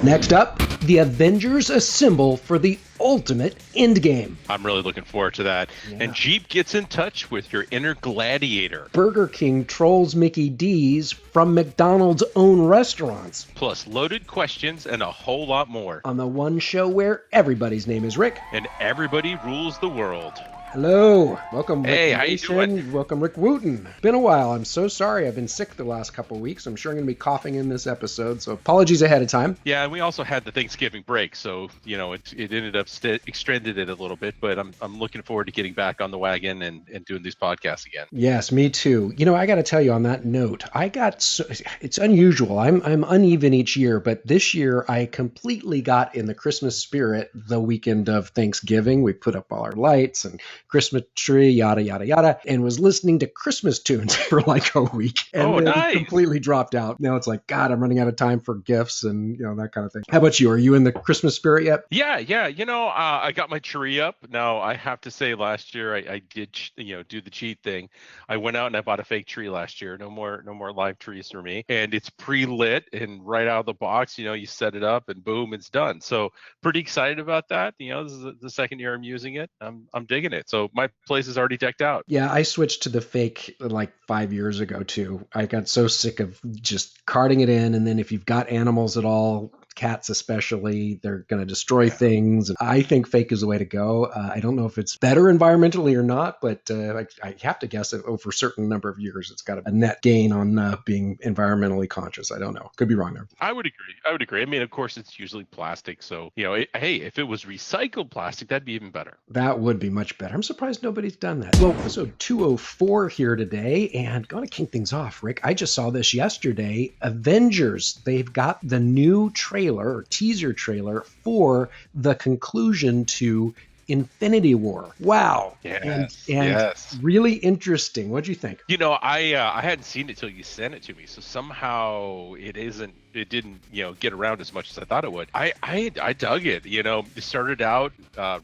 Next up, the Avengers assemble for the ultimate endgame. I'm really looking forward to that. Yeah. And Jeep gets in touch with your inner Gladiator. Burger King trolls Mickey D's from McDonald's own restaurants. Plus loaded questions and a whole lot more. On the one show where everybody's name is Rick. And everybody rules the world. Hello. Welcome, Rick. Hey, how you doing? Welcome, Rick Wooten. Been a while. I'm so sorry. I've been sick the last couple of weeks. I'm sure I'm going to be coughing in this episode, so apologies ahead of time. Yeah, and we also had the Thanksgiving break, so, it ended up extended it a little bit, but I'm looking forward to getting back on the wagon and doing these podcasts again. Yes, me too. I got to tell you on that note, it's unusual. I'm uneven each year, but this year I completely got in the Christmas spirit the weekend of Thanksgiving. We put up all our lights and Christmas tree, yada, yada, yada, and was listening to Christmas tunes for like a week. And then nice. Completely dropped out. Now it's like, God, I'm running out of time for gifts and, that kind of thing. How about you? Are you in the Christmas spirit yet? Yeah. I got my tree up. Now, I have to say last year I did, do the cheat thing. I went out and I bought a fake tree last year. No more live trees for me. And it's pre-lit and right out of the box, you set it up and boom, it's done. So pretty excited about that. This is the second year I'm using it. I'm digging it. So my place is already decked out. Yeah, I switched to the fake like 5 years ago too. I got so sick of just carting it in, and then if you've got animals at all, cats especially, they're going to destroy things. I think fake is the way to go. I don't know if it's better environmentally or not, but I have to guess that over a certain number of years, it's got a net gain on being environmentally conscious. I don't know. Could be wrong there. I would agree. I mean, of course, it's usually plastic. So, hey, if it was recycled plastic, that'd be even better. That would be much better. I'm surprised nobody's done that. Well, episode 204 here today, and going to kick things off, Rick. I just saw this yesterday. Avengers, they've got the new trailer or teaser trailer for the conclusion to Infinity War. Wow. Yes. And really interesting. What'd you think? I hadn't seen it till you sent it to me. So somehow it didn't, get around as much as I thought it would. I dug it. It started out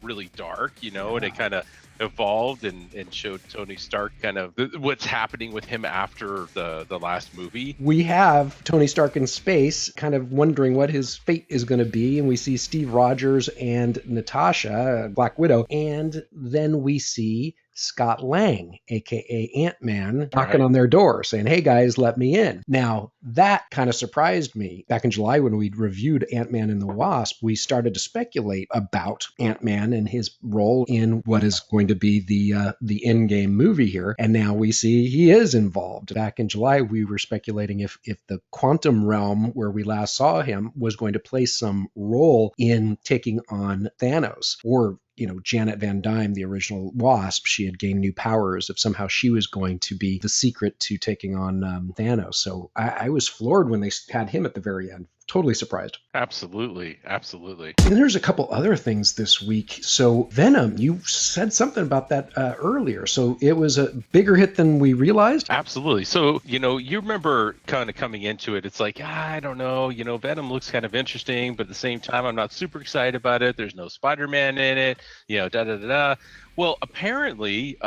really dark, and it kind of evolved and showed Tony Stark kind of what's happening with him after the last movie. We have Tony Stark in space kind of wondering what his fate is going to be, and we see Steve Rogers and Natasha, Black Widow, and then we see Scott Lang, aka Ant-Man, knocking on their door saying, "Hey guys, let me in." Now, that kind of surprised me. Back in July when we reviewed Ant-Man and the Wasp, we started to speculate about Ant-Man and his role in what is going to be the Endgame movie here. And now we see he is involved. Back in July, we were speculating if the quantum realm where we last saw him was going to play some role in taking on Thanos, or Janet Van Dyne, the original Wasp, she had gained new powers, if somehow she was going to be the secret to taking on Thanos. So I was floored when they had him at the very end. Totally surprised. Absolutely. And there's a couple other things this week. So Venom, you said something about that earlier. So it was a bigger hit than we realized? Absolutely. So, you remember kind of coming into it, it's like, I don't know, Venom looks kind of interesting, but at the same time, I'm not super excited about it. There's no Spider-Man in it, da-da-da-da. Well, apparently,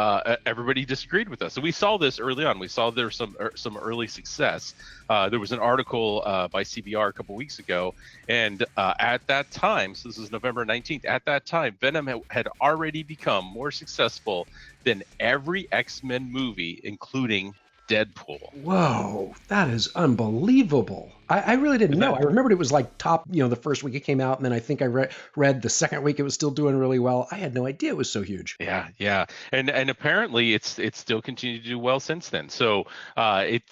everybody disagreed with us. So we saw this early on. We saw there was some early success. There was an article by CBR a couple weeks ago, and at that time, so this is November 19th, at that time, Venom had already become more successful than every X-Men movie, including Deadpool. Whoa, that is unbelievable. I really didn't know. I remembered it was like top, the first week it came out, and then I think I read the second week it was still doing really well. I had no idea it was so huge. Yeah. And apparently it's still continued to do well since then. So I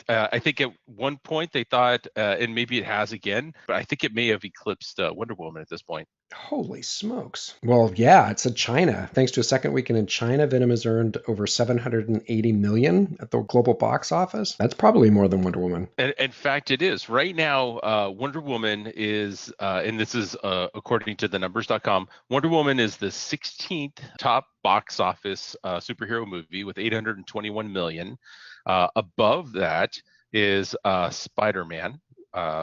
think at one point they thought, and maybe it has again, but I think it may have eclipsed Wonder Woman at this point. Holy smokes. Well, yeah, it's in China. Thanks to a second weekend in China, Venom has earned over $780 million at the global box office. That's probably more than Wonder Woman. And in fact, it is. Right now, Wonder Woman is, and this is according to the numbers.com, Wonder Woman is the 16th top box office superhero movie with $821 million. Above that is Spider-Man.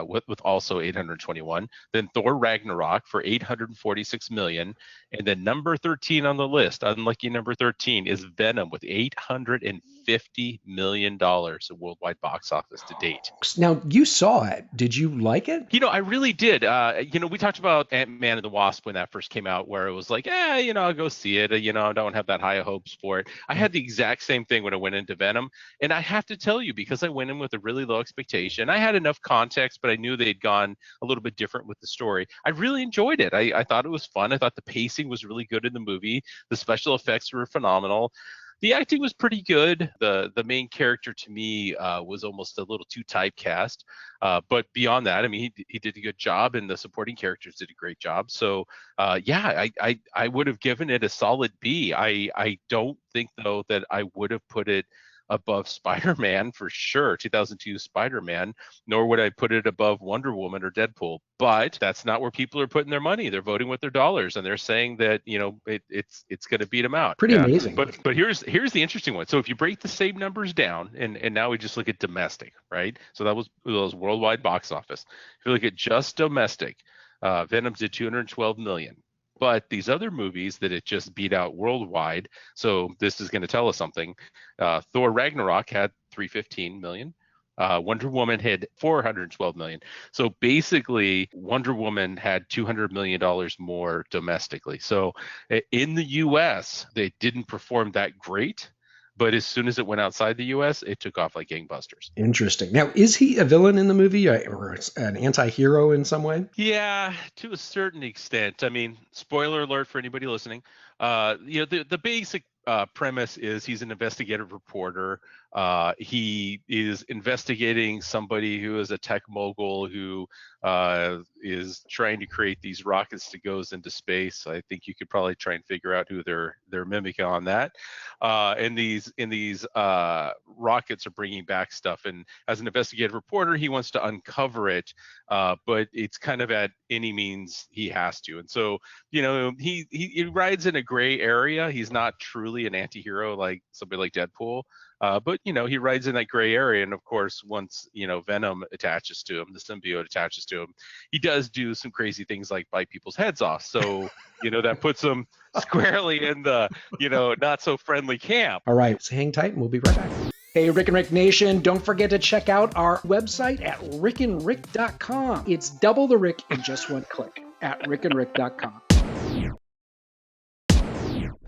With also 821, then Thor Ragnarok for 846 million, and then number 13 on the list, unlucky number 13, is Venom with 850 $50 million at worldwide box office to date. Now, you saw it. Did you like it? I really did. We talked about Ant-Man and the Wasp when that first came out, where it was like, I'll go see it. I don't have that high of hopes for it. I had the exact same thing when I went into Venom. And I have to tell you, because I went in with a really low expectation, I had enough context, but I knew they'd gone a little bit different with the story. I really enjoyed it. I thought it was fun. I thought the pacing was really good in the movie. The special effects were phenomenal. The acting was pretty good. The main character to me was almost a little too typecast. But beyond that, I mean, he did a good job, and the supporting characters did a great job. So, I would have given it a solid B. I don't think, though, that I would have put it above Spider-Man for sure, 2002 Spider-Man, nor would I put it above Wonder Woman or Deadpool. But that's not where people are putting their money. They're voting with their dollars, and they're saying that it's going to beat them out. Pretty amazing. But here's the interesting one. So if you break the same numbers down, and now we just look at domestic, right? So that was worldwide box office. If you look at just domestic, Venom did 212 million. But these other movies that it just beat out worldwide, so this is going to tell us something. Thor Ragnarok had 315 million. Wonder Woman had 412 million. So basically, Wonder Woman had $200 million more domestically. So in the U.S., they didn't perform that great. But as soon as it went outside the U.S., it took off like gangbusters. Interesting. Now, is he a villain in the movie or an anti-hero in some way? Yeah, to a certain extent. I mean, spoiler alert for anybody listening. The basic premise is he's an investigative reporter. He is investigating somebody who is a tech mogul who is trying to create these rockets that goes into space. I think you could probably try and figure out who they're mimicking on that. And these rockets are bringing back stuff. And as an investigative reporter, he wants to uncover it, but it's kind of at any means he has to. And so, he rides in a gray area. He's not truly an anti-hero like somebody like Deadpool. But he rides in that gray area, and of course, once Venom attaches to him, the symbiote attaches to him, he does do some crazy things like bite people's heads off. So that puts him squarely in the not so friendly camp. All right, so hang tight, and we'll be right back. Hey, Rick and Rick Nation, don't forget to check out our website at rickandrick.com. It's double the Rick in just one click at rickandrick.com.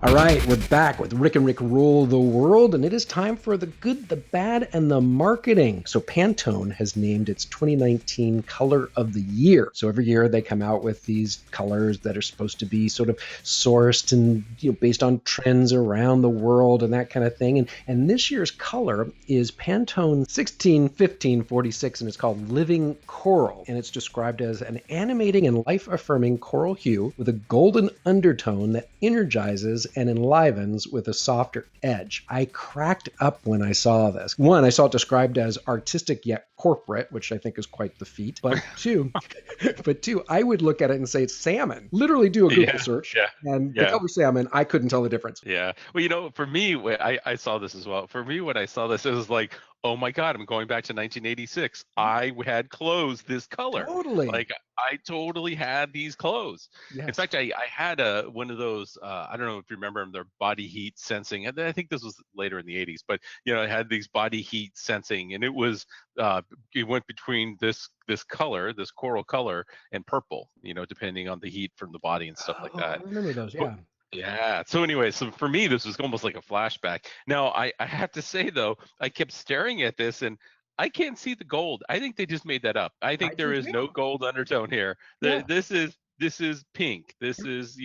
All right, we're back with Rick and Rick Rule the World, and it is time for the good, the bad, and the marketing. So Pantone has named its 2019 Color of the Year. So every year they come out with these colors that are supposed to be sort of sourced and based on trends around the world and that kind of thing. And this year's color is Pantone 161546, and it's called Living Coral. And it's described as an animating and life-affirming coral hue with a golden undertone that energizes and enlivens with a softer edge. I cracked up when I saw this. One, I saw it described as artistic yet corporate, which I think is quite the feat. But two, I would look at it and say it's salmon. Literally do a Google search, and the color salmon, I couldn't tell the difference. Yeah. Well, for me, I saw this as well. For me, when I saw this, it was like, oh my God, I'm going back to 1986. I had clothes this color. Totally. Like I totally had these clothes. Yes. In fact, I had one of those, I don't know if you remember them, they're body heat sensing. And I think this was later in the 80s, but it had these body heat sensing, and it was, it went between this color, this coral color, and purple, depending on the heat from the body and stuff like that. I remember those, yeah. Yeah. So anyway, so for me, this was almost like a flashback. Now, I have to say, though, I kept staring at this, and I can't see the gold. I think they just made that up. I think there is no gold undertone here. Yeah. This is pink. This is,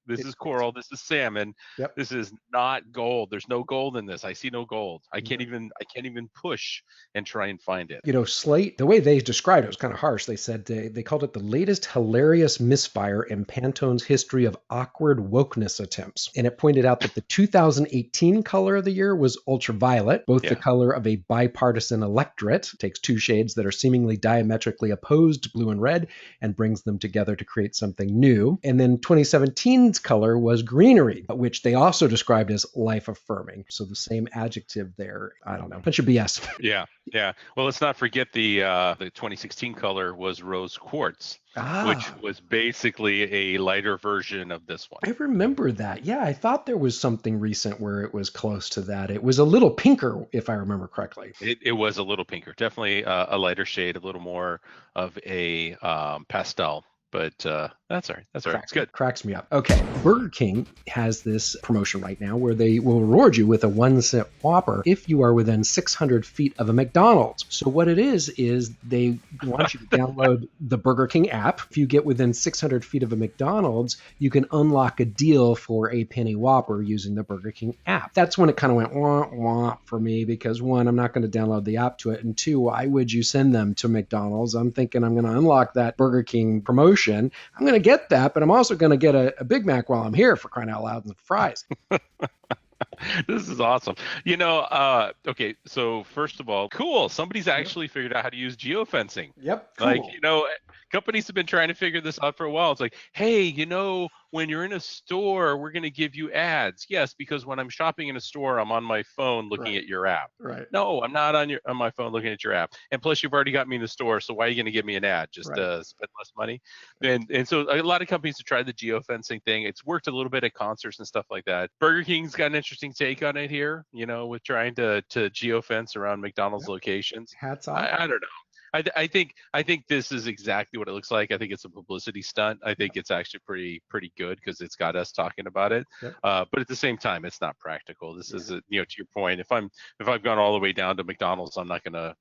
this is coral. This is salmon. Yep. This is not gold. There's no gold in this. I see no gold. I can't even push and try and find it. Slate, the way they described it was kind of harsh. They said they called it the latest hilarious misfire in Pantone's history of awkward wokeness attempts. And it pointed out that the 2018 color of the year was ultraviolet, both the color of a bipartisan electorate, takes two shades that are seemingly diametrically opposed, blue and red, and brings them together to create create something new. And then 2017's color was greenery, which they also described as life affirming. So the same adjective there. I don't know. Bunch of BS. Yeah, yeah. Well, let's not forget the 2016 color was rose quartz, which Ah, was basically a lighter version of this one. I remember that. Yeah, I thought there was something recent where it was close to that. It was a little pinker, if I remember correctly. It was a little pinker, definitely a lighter shade, a little more of a pastel. But that's all right. That's all right. It's good. Cracks me up. Okay, Burger King has this promotion right now where they will reward you with a 1-cent Whopper if you are within 600 feet of a McDonald's. So what it is they want you to download the Burger King app. If you get within 600 feet of a McDonald's, you can unlock a deal for a penny Whopper using the Burger King app. That's when it kind of went wah wah for me because one, I'm not going to download the app to it, and two, why would you send them to McDonald's? I'm thinking I'm going to unlock that Burger King promotion. I'm going to get that, but I'm also going to get a Big Mac while I'm here, for crying out loud, and fries. This is awesome. Okay, so first of all, cool. Somebody's actually figured out how to use geofencing. Yep. Cool. Like, companies have been trying to figure this out for a while. It's like, hey, when you're in a store, we're going to give you ads. Yes, because when I'm shopping in a store, I'm on my phone looking at your app. Right. No, I'm not on my phone looking at your app. And plus, you've already got me in the store, so why are you going to give me an ad? Just to spend less money? And so a lot of companies have tried the geofencing thing. It's worked a little bit at concerts and stuff like that. Burger King's got an interesting take on it here, with trying to geofence around McDonald's locations. Hats off. I don't know. I think this is exactly what it looks like. I think it's a publicity stunt. I think it's actually pretty good because it's got us talking about it. Yep. But at the same time, it's not practical. This is to your point. If I've gone all the way down to McDonald's, I'm not gonna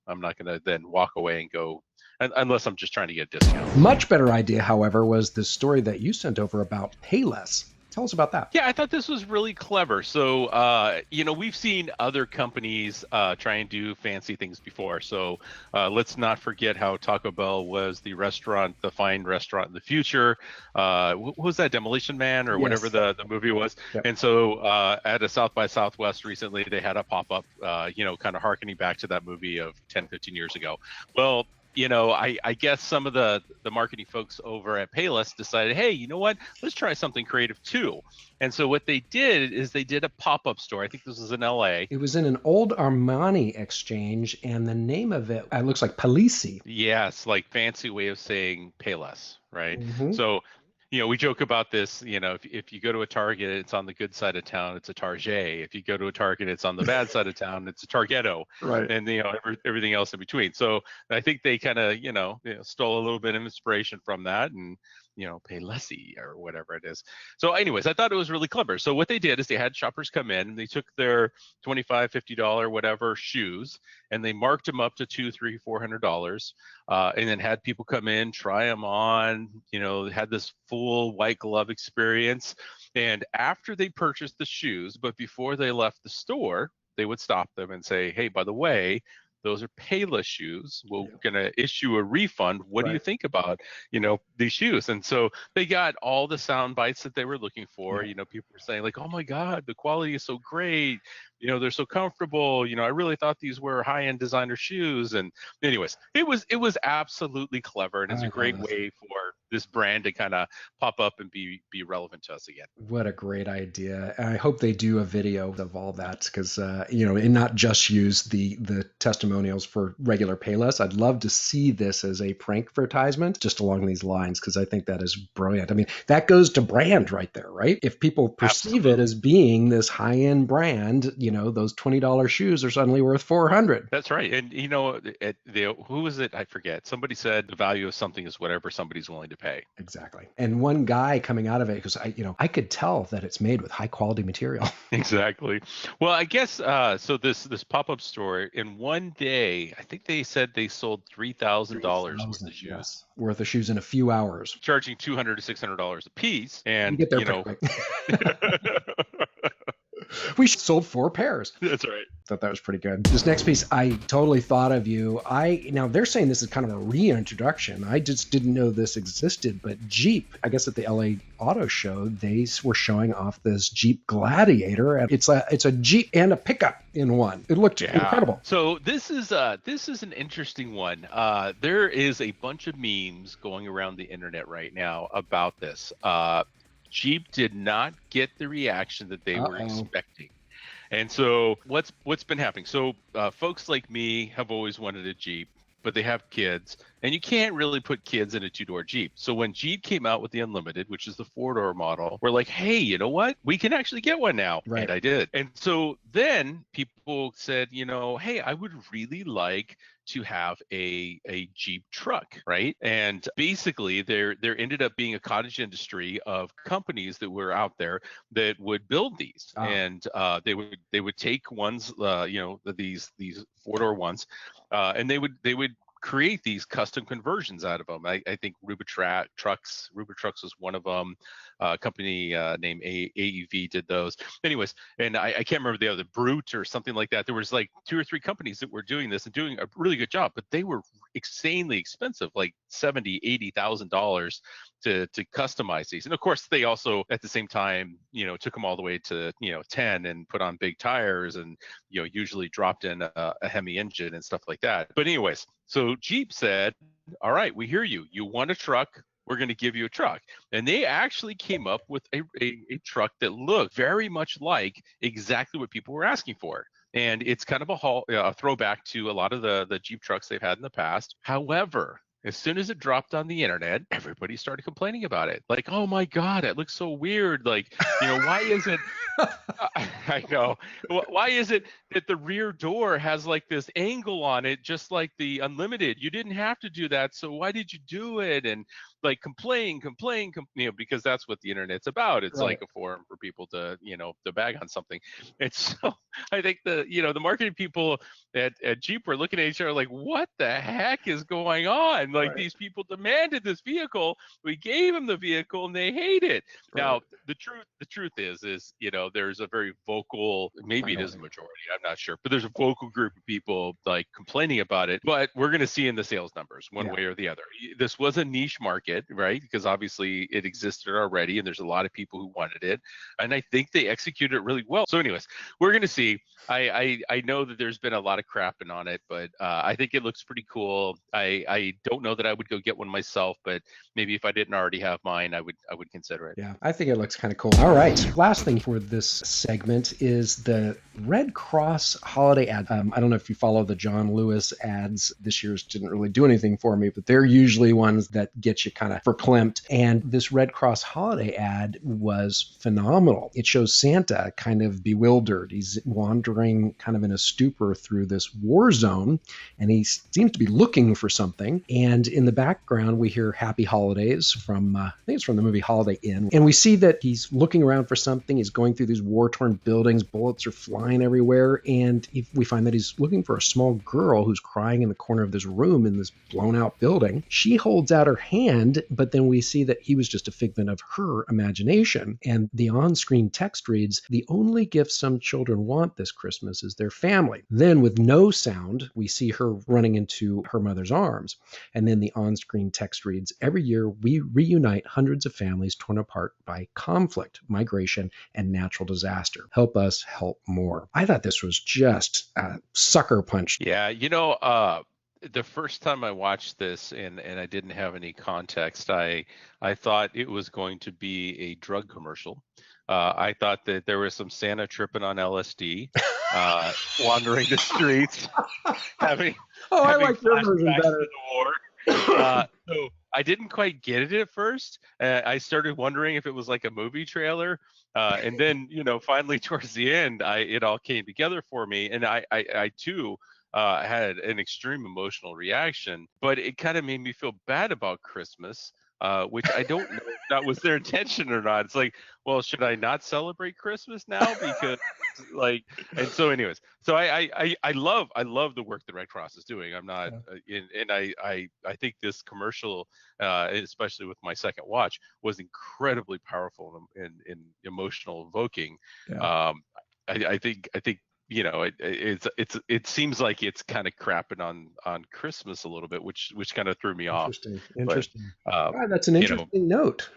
then walk away and go unless I'm just trying to get a discount. Much better idea, however, was the story that you sent over about Payless. Tell us about that. Yeah, I thought this was really clever. So, we've seen other companies try and do fancy things before. So let's not forget how Taco Bell was the fine restaurant in the future. What was that, Demolition Man or whatever the movie was? Yep. And so at a South by Southwest recently, they had a pop-up, kind of harkening back to that movie of 10, 15 years ago. Well, I guess some of the marketing folks over at Payless decided, hey, you know what? Let's try something creative too. And so what they did is they did a pop-up store. I think this was in LA. It was in an old Armani exchange, and the name of it looks like Palessi. Yes, like fancy way of saying Payless, right? Mm-hmm. So we joke about this, if you go to a Target, it's on the good side of town, it's a Target. If you go to a Target, it's on the bad side of town, it's a Targetto. Right. And, everything else in between. So I think they kind of, stole a little bit of inspiration from that and, Paylessi or whatever it is. So anyways, I thought it was really clever. So what they did is they had shoppers come in and they took their $25, $50, whatever shoes, and they marked them up to $200, $300, $400, and then had people come in, try them on, had this full white glove experience. And after they purchased the shoes, but before they left the store, they would stop them and say, hey, by the way, those are Payless shoes. We're going to issue a refund. What do you think about, these shoes? And so they got all the sound bites that they were looking for. People were saying like, oh my God, the quality is so great. They're so comfortable. I really thought these were high-end designer shoes. And anyways, it was absolutely clever. And it's a great way for this brand to kind of pop up and be relevant to us again. What a great idea. I hope they do a video of all that because, and not just use the testimonials for regular Payless. I'd love to see this as a prank advertisement just along these lines because I think that is brilliant. I mean, that goes to brand right there, right? If people perceive it as being this high-end brand, those $20 shoes are suddenly worth $400. That's right. And, who was it? I forget. Somebody said the value of something is whatever somebody's willing to pay. Exactly. And one guy coming out of it, because I could tell that it's made with high quality material. Exactly. Well, I guess so. This pop-up store in one day, I think they said they sold $3,000 worth of shoes. Yes. Worth of shoes in a few hours, charging $200 to $600 a piece. And you get there quick. We sold 4 pairs. That's right. Thought that was pretty good. This next piece, I totally thought of you. Now they're saying this is kind of a reintroduction. I just didn't know this existed, but Jeep, I guess at the LA Auto Show, they were showing off this Jeep Gladiator. And it's a Jeep and a pickup in one. It looked incredible. So this is an interesting one. There is a bunch of memes going around the internet right now about this. Jeep did not get the reaction that they were expecting. And so what's been happening? So folks like me have always wanted a Jeep, but they have kids, and you can't really put kids in a 2-door Jeep. So when Jeep came out with the Unlimited, which is the 4-door model, we're like, hey, you know what? We can actually get one now. Right. And I did. And so then people said, hey, I would really like to have a Jeep truck, right? And basically there ended up being a cottage industry of companies that were out there that would build these. And they would take ones, these 4-door ones, and they would create these custom conversions out of them. I think Ruber Trucks was one of them. A company named AEV did those. Anyways, and I can't remember the other, Brute or something like that. There was like 2 or 3 companies that were doing this and doing a really good job, but they were insanely expensive, like $70,000-$80,000 to customize these. And of course, they also at the same time, took them all the way to 10 and put on big tires and usually dropped in a Hemi engine and stuff like that. But anyways, so Jeep said, all right, we hear you. You want a truck? We're going to give you a truck. And they actually came up with a truck that looked very much like exactly what people were asking for. And it's kind of a throwback to a lot of the Jeep trucks they've had in the past. However, as soon as it dropped on the internet, everybody started complaining about it. Like, oh my God, it looks so weird. Like, why is it? I know. Why is it that the rear door has like this angle on it, just like the Unlimited? You didn't have to do that. So why did you do it? And like complain, because that's what the internet's about. It's like a forum for people to, to bag on something. And so I think the marketing people at Jeep were looking at each other like, what the heck is going on? Like these people demanded this vehicle. We gave them the vehicle and they hate it. Right. Now, the truth is, there's a very vocal, maybe it is a majority, I'm not sure, but there's a vocal group of people like complaining about it. But we're going to see in the sales numbers one way or the other. This was a niche market, right? Because obviously it existed already and there's a lot of people who wanted it. And I think they executed it really well. So anyways, we're going to see. I know that there's been a lot of crapping on it, but I think it looks pretty cool. I don't know that I would go get one myself, but maybe if I didn't already have mine, I would consider it. Yeah, I think it looks kind of cool. All right. Last thing for this segment is the Red Cross holiday ad. I don't know if you follow the John Lewis ads. This year's didn't really do anything for me, but they're usually ones that get you kind of verklempt. And this Red Cross holiday ad was phenomenal. It shows Santa kind of bewildered. He's wandering kind of in a stupor through this war zone, and he seems to be looking for something. And in the background, we hear Happy Holidays from, I think it's from the movie Holiday Inn. And we see that he's looking around for something. He's going through these war-torn buildings. Bullets are flying everywhere. And we find that he's looking for a small girl who's crying in the corner of this room in this blown-out building. She holds out her hand, but then we see that he was just a figment of her imagination. And the on-screen text reads, "The only gift some children want this Christmas is their family." Then with no sound, we see her running into her mother's arms. And then the on-screen text reads, "Every year we reunite hundreds of families torn apart by conflict, migration, and natural disaster. Help us help more." I thought this was just a sucker punch. Yeah, the first time I watched this and I didn't have any context, I thought it was going to be a drug commercial. I thought that there was some Santa tripping on LSD, wandering the streets, having I like your version better. So I didn't quite get it at first. I started wondering if it was like a movie trailer, and then finally towards the end, it all came together for me, and I too had an extreme emotional reaction. But it kind of made me feel bad about Christmas. Which I don't know if that was their intention or not. It's like, well, should I not celebrate Christmas now? Because and so anyways, so I love the work that Red Cross is doing. I'm not, and I think this commercial, especially with my second watch, was incredibly powerful and emotional evoking. Yeah. I think it seems like it's kind of crapping on Christmas a little bit, which kind of threw me off. Interesting. But Interesting. uh, That's an you know, interesting note.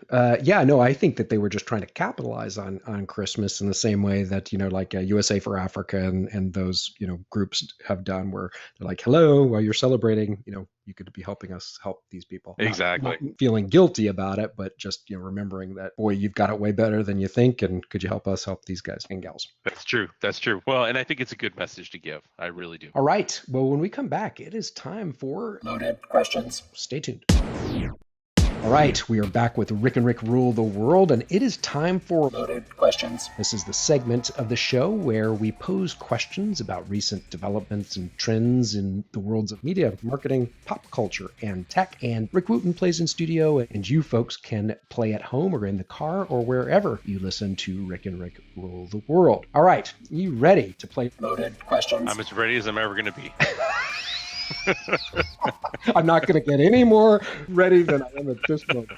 Yeah, no, I think that they were just trying to capitalize on Christmas in the same way that, like USA for Africa and those, groups have done, where they're like, hello, while you're celebrating, you could be helping us help these people. Not exactly. feeling guilty about it, but just, remembering that, boy, you've got it way better than you think. And could you help us help these guys and gals? That's true. That's true. Well, and I think it's a good message to give. I really do. All right. Well, when we come back, it is time for Loaded questions. Stay tuned. All right, we are back with Rick and Rick Rule the World, and it is time for Loaded questions. This is the segment of the show where we pose questions about recent developments and trends in the worlds of media, marketing, pop culture, and tech. And Rick Wooten plays in studio, and you folks can play at home or in the car or wherever you listen to Rick and Rick Rule the World. All right, you ready to play Loaded questions. I'm as ready as I'm ever going to be. I'm not going to get any more ready than I am at this moment.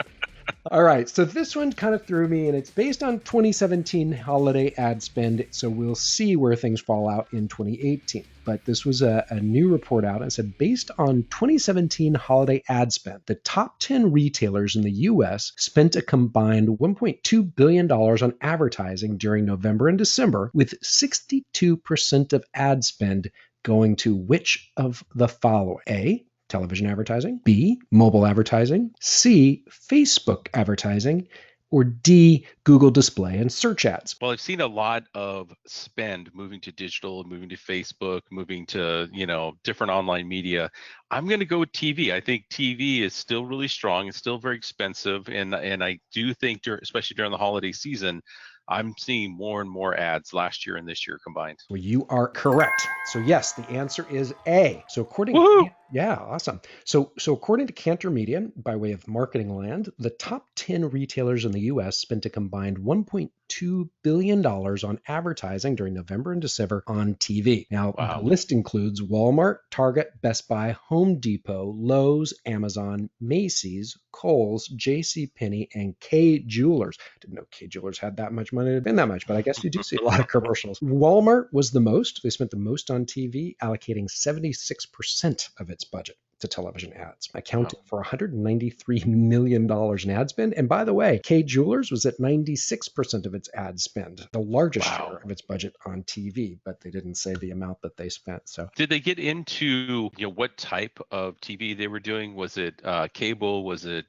All right, so this one kind of threw me, and it's based on 2017 holiday ad spend, so we'll see where things fall out in 2018. But this was a new report out, and it said, based on 2017 holiday ad spend, the top 10 retailers in the U.S. spent a combined $1.2 billion on advertising during November and December, with 62% of ad spend going to which of the following? A, television advertising, B, mobile advertising, C, Facebook advertising, or D, Google display and search ads? Well, I've seen a lot of spend moving to digital, moving to Facebook, moving to, different online media. I'm going to go with TV. I think TV is still really strong. It's still very expensive. And I do think, especially during the holiday season, I'm seeing more and more ads last year and this year combined. Well, you are correct. So yes, the answer is A. So awesome. So according to Cantor Media, by way of Marketing Land, the top 10 retailers in the U.S. spent a combined $1.2 billion on advertising during November and December on TV. Now, The list includes Walmart, Target, Best Buy, Home Depot, Lowe's, Amazon, Macy's, Kohl's, JCPenney, and Kay Jewelers. Didn't know Kay Jewelers had that much money to spend that much, but I guess you do see a lot of commercials. Walmart was the most. They spent the most on TV, allocating 76% of its budget to television ads, accounting for $193 million in ad spend. And by the way, Kay Jewelers was at 96% of its ad spend, the largest share of its budget on TV, but they didn't say the amount that they spent. So did they get into what type of TV they were doing? Was it cable? Was it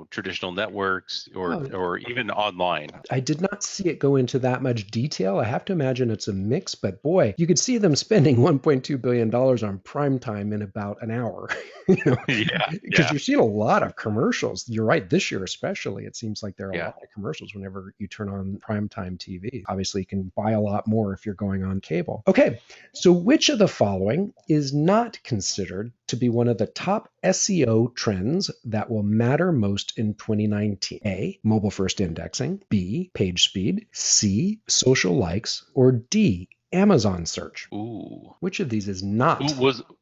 traditional networks or even online? I did not see it go into that much detail. I have to imagine it's a mix, but boy, you could see them spending $1.2 billion on primetime in about an hour. Because you're seeing a lot of commercials. You're right, this year especially, it seems like there are a lot of commercials whenever you turn on primetime TV. Obviously, you can buy a lot more if you're going on cable. Okay, so which of the following is not considered to be one of the top SEO trends that will matter most in 2019? A, mobile first indexing, B, page speed, C, social likes, or D, Amazon search? Ooh. Which of these is not?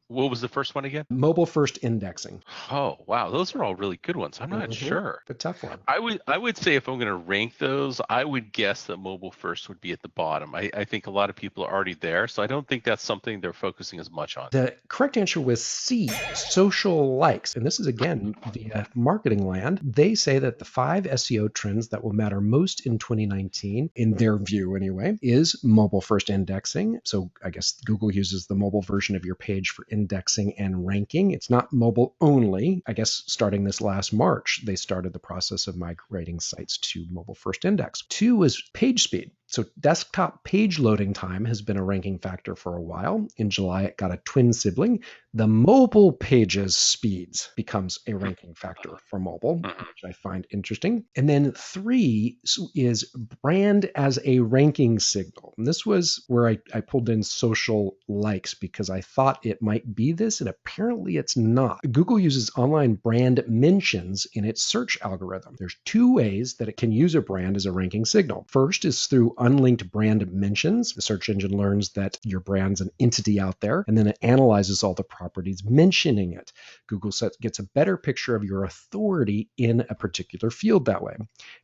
What was the first one again? Mobile first indexing. Oh, wow. Those are all really good ones. I'm not sure. The tough one. I would say if I'm going to rank those, I would guess that mobile first would be at the bottom. I think a lot of people are already there, so I don't think that's something they're focusing as much on. The correct answer was C, social likes. And this is, again, via Marketing Land. They say that the 5 SEO trends that will matter most in 2019, in their view anyway, is mobile first indexing. So I guess Google uses the mobile version of your page for indexing and ranking. It's not mobile only. I guess starting this last March, they started the process of migrating sites to mobile first index. 2 is page speed. So desktop page loading time has been a ranking factor for a while. In July, it got a twin sibling. The mobile pages speeds becomes a ranking factor for mobile, which I find interesting. And then 3 is brand as a ranking signal. And this was where I pulled in social likes because I thought it might be this, and apparently it's not. Google uses online brand mentions in its search algorithm. There's 2 ways that it can use a brand as a ranking signal. First is through unlinked brand mentions. The search engine learns that your brand's an entity out there, and then it analyzes all the properties mentioning it. Google gets a better picture of your authority in a particular field that way.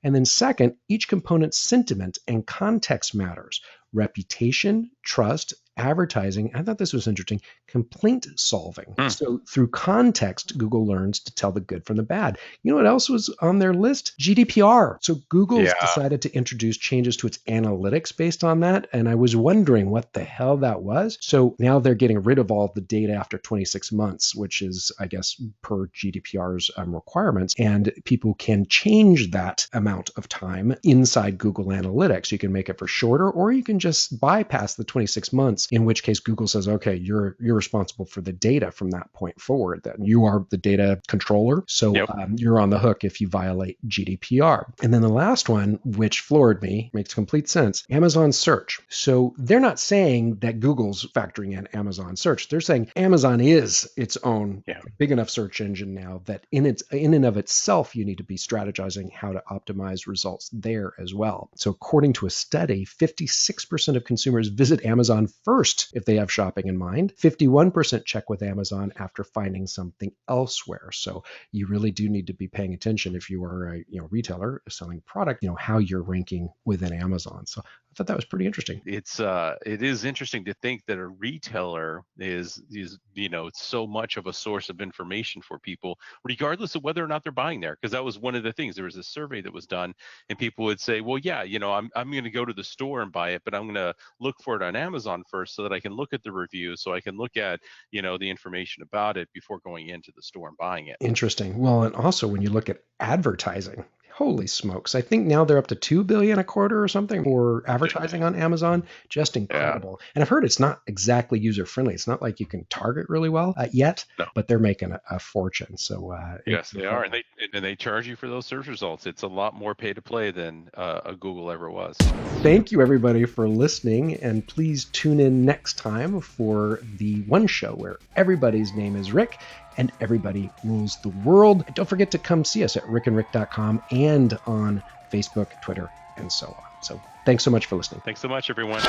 And then second, each component's sentiment and context matters. Reputation, trust, advertising. I thought this was interesting. Complaint solving. So through context, Google learns to tell the good from the bad. You know what else was on their list? GDPR. So Google's decided to introduce changes to its analytics based on that. And I was wondering what the hell that was. So now they're getting rid of all the data after 26 months, which is, I guess, per GDPR's requirements. And people can change that amount of time inside Google Analytics. You can make it for shorter, or you can just bypass the 26 months, in which case Google says, okay, you're responsible for the data from that point forward. Then you are the data controller. So you're on the hook if you violate GDPR. And then the last one, which floored me, makes complete sense, Amazon search. So they're not saying that Google's factoring in Amazon search. They're saying Amazon is its own big enough search engine now that in and of itself, you need to be strategizing how to optimize results there as well. So according to a study, 56% of consumers visit Amazon first if they have shopping in mind. 51% check with Amazon after finding something elsewhere. So you really do need to be paying attention if you are a retailer selling product, how you're ranking within Amazon. So I thought that was pretty interesting. It is interesting to think that a retailer is so much of a source of information for people, regardless of whether or not they're buying there. Because that was one of the things. There was a survey that was done, and people would say, well, yeah, I'm going to go to the store and buy it, but I'm going to look for it on Amazon first so that I can look at the reviews, so I can look at the information about it before going into the store and buying it. Interesting. Well, and also when you look at advertising, holy smokes. I think now they're up to $2 billion a quarter or something for advertising on Amazon. Just incredible. And I've heard it's not exactly user friendly. It's not like you can target really well yet, but they're making a fortune. So yes, they are. And they charge you for those search results. It's a lot more pay to play than a Google ever was. Thank you everybody for listening. And please tune in next time for the one show where everybody's name is Rick and everybody rules the world. Don't forget to come see us at rickandrick.com and on Facebook, Twitter, and so on. So thanks so much for listening. Thanks so much, everyone.